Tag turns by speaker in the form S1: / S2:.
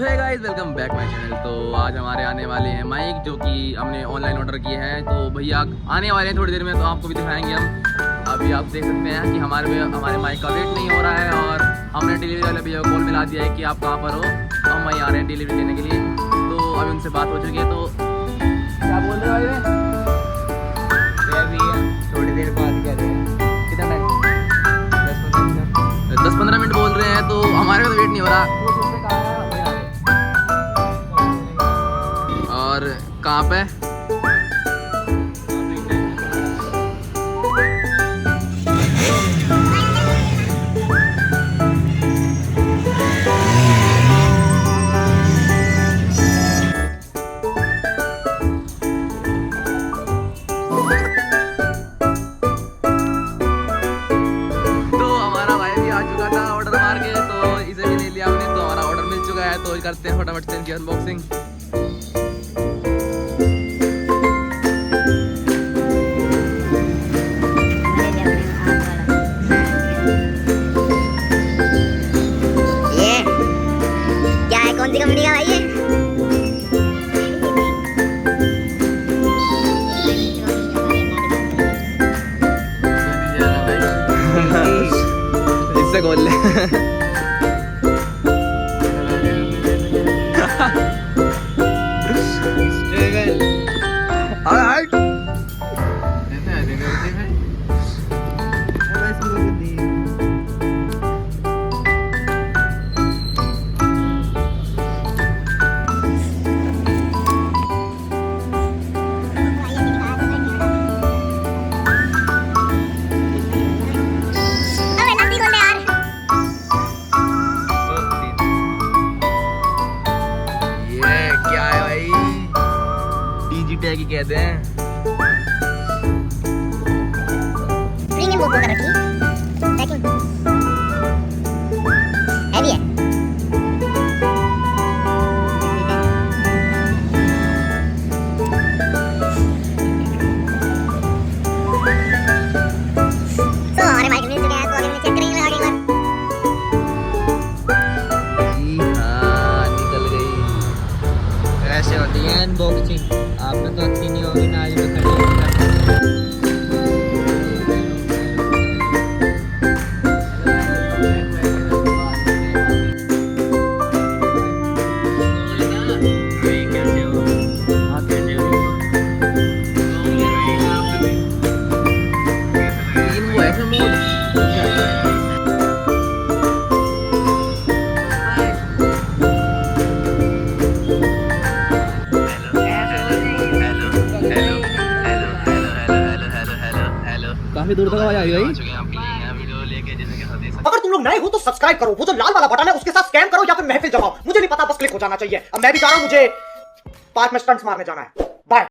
S1: Hey guys, welcome back my channel. तो आज हमारे आने वाले हैं माइक, जो कि हमने ऑनलाइन ऑर्डर किए हैं। तो भैया आने वाले हैं थोड़ी देर में, तो आपको भी दिखाएंगे हम। अभी आप देख सकते हैं कि हमारे माइक का वेट नहीं हो रहा है, और हमने डिलीवरी वाले भैया को कॉल मिला दिया है कि आप कहाँ पर हो। तो हम वहीं आ रहे हैं डिलीवरी लेने के लिए। तो अभी उनसे बात हो चुकी है। तो क्या बोल रहे हो भाई?
S2: थोड़ी देर बाद क्या देगा?
S1: कितना टाइम?
S2: 10-15 मिनट।
S1: 10-15 मिनट बोल रहे हैं। तो हमारे को तो वेट नहीं हो रहा। और कहाँ पे? तो हमारा भाई भी आ चुका था ऑर्डर मार के, तो इसे भी ले लिया हमने। तो हमारा ऑर्डर मिल चुका है। तो करते हैं फटाफट से इनकी अनबॉक्सिंग।
S3: कौन सी कंपनी का भाई है?
S1: इससे खोल ले। टैग ही कहते हैं।
S3: प्रीमियम बोतल कर रखी पैकिंग हैवी है। तो हमारे माइक मिल चुके हैं। तो अभी हम चेक करेंगे आगे बार।
S1: जी हाँ, निकल गई।
S2: ऐसे होती है अनबॉक्सिंग। आपने तो अच्छी नहीं होगी ना, आज में खड़ी होगी।
S1: काफी दूर तक आवाज आ रही है।
S4: अगर तुम लोग नए हो तो सब्सक्राइब करो, वो जो लाल वाला बटन है उसके साथ स्कैम करो या फिर महफिल जमाओ, मुझे नहीं पता, बस क्लिक हो जाना चाहिए। अब मैं भी जा रहा हूं, मुझे पार्क में स्टंट्स मारने जाना है। बाय।